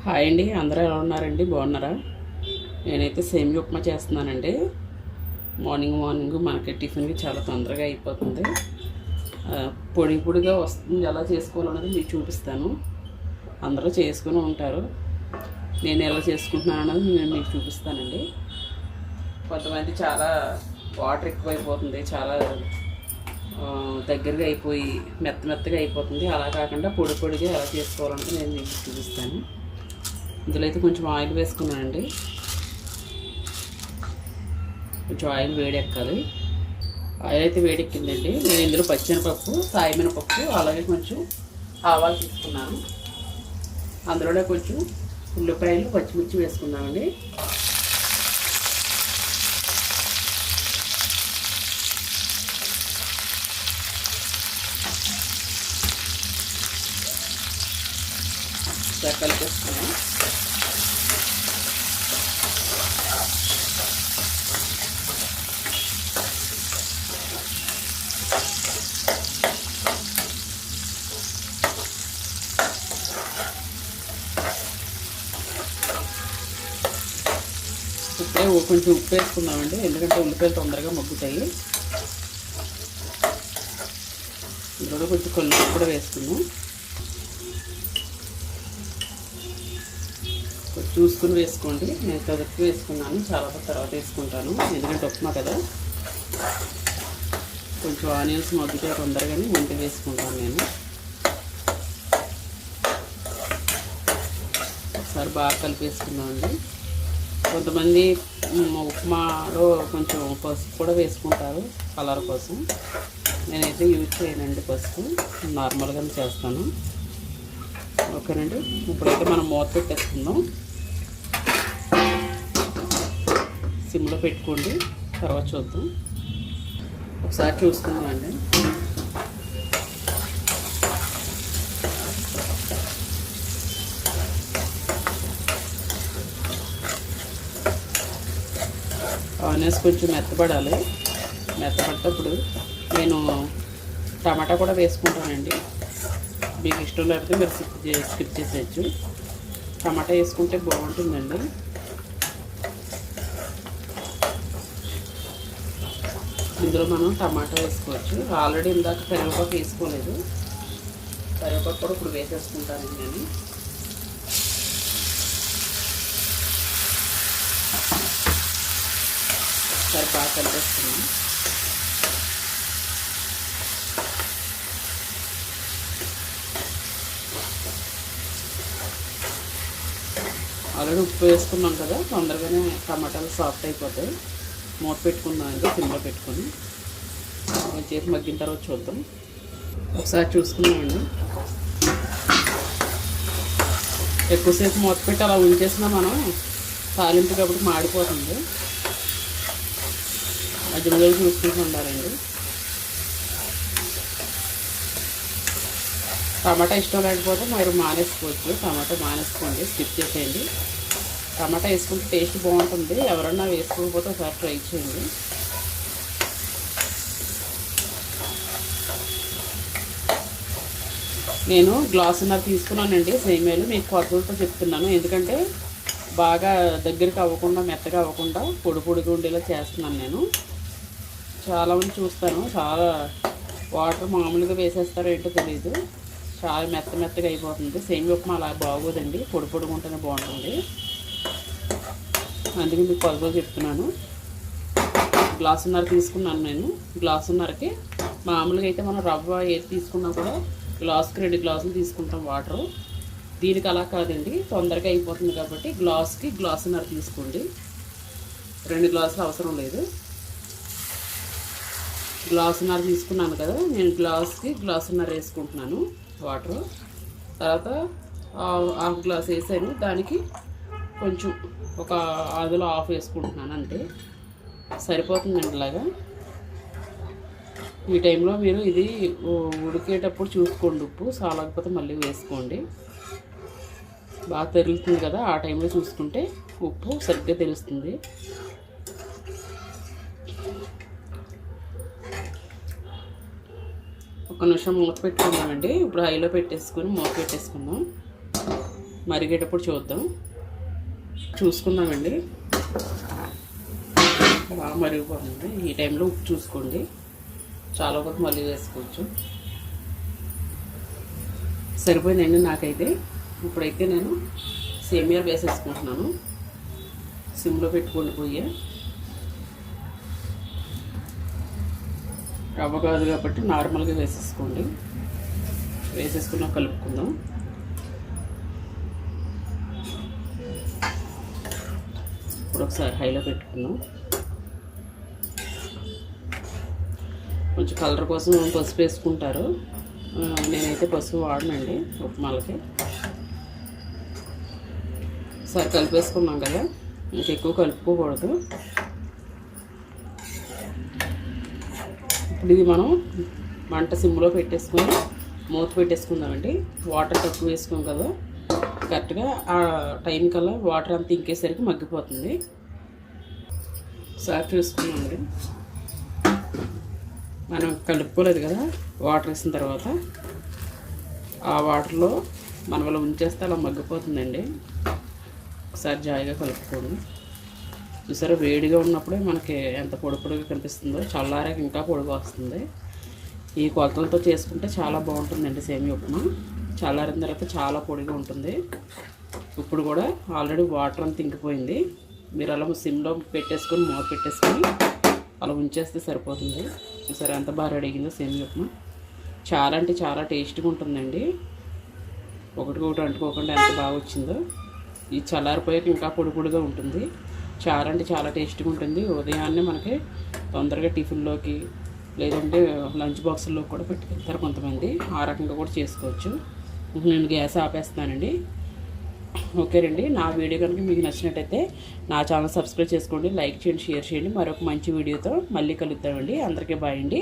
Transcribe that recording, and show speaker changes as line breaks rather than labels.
Hi అండి, అందరూ ఎలా ఉన్నారండి? బాగున్నారా? నేనైతే సేమియా ఉప్మా చేస్తున్నానండి. మార్నింగ్ మనకి టిఫిన్కి చాలా తొందరగా అయిపోతుంది. పొడి పొడిగా వస్తుంది. ఎలా చేసుకోవాలన్నది మీకు చూపిస్తాను. అందరూ చేసుకుని ఉంటారు. నేను ఎలా చేసుకుంటున్నాను అన్నది నేను మీకు చూపిస్తానండి. కొంతమంది చాలా వాటర్ ఎక్కువైపోతుంది, చాలా దగ్గరగా అయిపోయి మెత్తగా అయిపోతుంది. అలా కాకుండా పొడి పొడిగా ఎలా చేసుకోవాలన్నది నేను మీకు చూపిస్తాను. ఇందులో అయితే కొంచెం ఆయిల్ వేసుకున్నానండి. కొంచెం ఆయిల్ వేడెక్కాలి. ఆయిల్ అయితే వేడెక్కిందండి. నేను ఇందులో పచ్చెనపప్పు, సాయమినపప్పు, అలాగే కొంచెం ఆవాలు తీసుకున్నాను. అందులోనే కొంచెం ఉల్లిపాయలు, పచ్చిమిర్చి వేసుకున్నామండి. కలిపేసుకున్నాం. ఇప్పుడే కొంచెం ఉప్పు వేసుకున్నామండి, ఎందుకంటే ఉల్లిపాయలు తొందరగా మగ్గుతాయి. ఇందులో కొంచెం కొల్లు కూడా వేసుకున్నాం. చూసుకుని వేసుకోండి. నేను తొదక్కి వేసుకున్నాను, చాలా తర్వాత వేసుకుంటాను, ఎందుకంటే ఉప్మా కదా. కొంచెం ఆనియన్స్ మగ్గితే తొందరగానే వంట వేసుకుంటాను నేను. ఒకసారి బాగా కలిపేసుకున్నామండి. కొంతమంది ఉప్మాలో కొంచెం పసుపు కూడా వేసుకుంటారు కలర్ కోసం. నేనైతే యూజ్ చేయనండి పసుపు, నార్మల్గానే చేస్తాను. ఓకేనండి, ఇప్పుడైతే మనం మూత పెట్టేసుకుందాం. సిమ్లో పెట్టుకోండి, తర్వాత చూద్దాం. ఒకసారి చూసుకుందామండి. ఆనియన్స్ కొంచెం మెత్తపడాలి. మెత్తపడేటప్పుడు నేను టమాటా కూడా వేసుకుంటానండి. మీకు ఇష్టం లేకపోతే మీరు స్కిప్ చేసేయచ్చు. టమాటా వేసుకుంటే బాగుంటుందండి. ఇందులో మనం టమాటా వేసుకోవచ్చు. ఆల్రెడీ ఇందాక కరివేపాకు వేసుకోలేదు. కరివేపాకు కూడా ఇప్పుడు వేసేసుకుంటానండి నేను. ఒకసారి బాగా కలిపేస్తున్నాను. ఆల్రెడీ ఉప్పు వేసుకున్నాం కదా, తొందరగానే టమాటాలు సాఫ్ట్ అయిపోతాయి. మూత పెట్టుకుందామండి, సిమ్లో పెట్టుకొని కొంచెంసేపు మగ్గిన తర్వాత చూద్దాం. ఒకసారి చూసుకున్నామండి. ఎక్కువసేపు మూత పెట్టి అలా ఉంచేసినా మనం తాలింపు కాబట్టి మాడిపోతుంది. మధ్య మధ్యలో చూసుకుంటూ ఉండాలండి. టమాటా ఇష్టం లేకపోతే మీరు మానేసుకోవచ్చు. టమాటా మానేసుకోండి, స్కిప్ చేసేయండి. టమాటా వేసుకుంటే టేస్ట్ బాగుంటుంది. ఎవరన్నా వేసుకోకపోతే ఒకసారి ట్రై చేయండి. నేను గ్లాసున్నర తీసుకున్నానండి సేమియాలు. మీకు కొలతలతో చెప్తున్నాను, ఎందుకంటే బాగా దగ్గరికి అవ్వకుండా, మెత్తగా అవ్వకుండా పొడి పొడిగా ఉండేలా చేస్తున్నాను నేను. చాలామంది చూస్తాను, చాలా వాటర్ మామూలుగా వేసేస్తారో ఏంటో తెలియదు, చాలా మెత్తగా అయిపోతుంది. సేమియా ఉప్మా అలా బాగోదండి, పొడి పొడిగా ఉంటేనే బాగుంటుంది. అందుకే మీకు కొలతలు చెప్తున్నాను. గ్లాసున్నర తీసుకున్నాను నేను. గ్లాసున్నరకి మామూలుగా అయితే మనం రవ్వ ఏది తీసుకున్నా కూడా గ్లాసుకి 2 గ్లాసులు తీసుకుంటాం వాటరు. దీనికి అలా కాదండి, తొందరగా అయిపోతుంది కాబట్టి గ్లాసుకి గ్లాసున్నర తీసుకోండి. 2 గ్లాసులు అవసరం లేదు. గ్లాసున్నర తీసుకున్నాను కదా, నేను గ్లాసుకి గ్లాసున్నర వేసుకుంటున్నాను వాటరు. తర్వాత హాఫ్ గ్లాస్ వేసాను, దానికి కొంచెం ఒక అదులో ఆఫ్ వేసుకుంటున్నాను, అంతే సరిపోతుందండి. ఇలాగా ఈ టైంలో మీరు ఇది ఉడికేటప్పుడు చూసుకోండి, ఉప్పు సాలకపోతే మళ్ళీ వేసుకోండి. బాగా తెరులుతుంది కదా, ఆ టైంలో చూసుకుంటే ఉప్పు సరిగ్గా తెలుస్తుంది. ఒక నిమిషం మూత పెట్టుకుందామండి. ఇప్పుడు హైలో పెట్టేసుకొని మూత పెట్టేసుకుందాం. మరిగేటప్పుడు చూద్దాం, చూసుకుందామండి. బాగా మరిగిపోతుంది. ఈ టైంలో ఉప్పు చూసుకోండి, చాలా వరకు మళ్ళీ వేసుకోవచ్చు. సరిపోయిందండి నాకైతే. ఇప్పుడైతే నేను సేమియా వేసేసుకుంటున్నాను. సిమ్లో పెట్టుకోండి పొయ్యి. రవ్వ కాదు కాబట్టి నార్మల్గా వేసేసుకోండి. వేసేసుకున్నా కలుపుకుందాం. ఇప్పుడు ఒకసారి హైలో పెట్టుకుందాం. కొంచెం కలర్ కోసం పసుపు వేసుకుంటారు, నేనైతే పసుపు వాడనండి ఉప్మాలకి. ఒకసారి కలిపేసుకున్నాం కదా, ఇంకెక్కువ కలుపుకోకూడదు. ఇప్పుడు ఇది మనం మంట సిమ్లో పెట్టేసుకొని మూత పెట్టేసుకుందామండి. వాటర్ తక్కువ వేసుకోం కదా, కరెక్ట్గా ఆ టైం కల్లా వాటర్ అంతా ఇంకేసరికి మగ్గిపోతుంది. ఒకసారి చూసుకున్నామండి. మనం కలుపుకోలేదు కదా, వాటర్ వేసిన తర్వాత ఆ వాటర్లో మనం అలా ఉంచేస్తే అలా మగ్గిపోతుందండి. ఒకసారి జాయిగా కలుపుకోండి. చూసారా, వేడిగా ఉన్నప్పుడే మనకి ఎంత పొడి పొడిగా కనిపిస్తుందో, చల్లారాక ఇంకా పొడిగా వస్తుంది. ఈ కొలతలతో చేసుకుంటే చాలా బాగుంటుందండి సేమియా ఉప్మా. చల్లారిన తర్వాత చాలా పొడిగా ఉంటుంది. ఇప్పుడు కూడా ఆల్రెడీ వాటర్ అంతా ఇంకిపోయింది. మీరు అలా సిమ్లో పెట్టేసుకొని మూత పెట్టేసుకొని అలా ఉంచేస్తే సరిపోతుంది. చూసారా ఎంత బాగా రెడీ అయ్యిందో సేమియా ఉప్మా. చాలా అంటే చాలా టేస్ట్గా ఉంటుందండి. ఒకటి అంటుకోకుండా ఎంత బాగా వచ్చిందో. ఈ చల్లారిపోయాక ఇంకా పొడి పొడిగా ఉంటుంది. చాలా అంటే చాలా టేస్ట్గా ఉంటుంది. ఉదయాన్నే మనకి తొందరగా టిఫిన్లోకి లేదంటే లంచ్ బాక్సుల్లో కూడా పెట్టుకెళ్తారు కొంతమంది. ఆ రకంగా కూడా చేసుకోవచ్చు. నేను గ్యాస్ ఆపేస్తానండి. ఓకేనండి, నా వీడియో కనుక మీకు నచ్చినట్టయితే నా ఛానల్ సబ్స్క్రైబ్ చేసుకోండి, లైక్ చేయండి, షేర్ చేయండి. మరొక మంచి వీడియోతో మళ్ళీ కలుద్దామండి. అందరికీ బాయ్ అండి.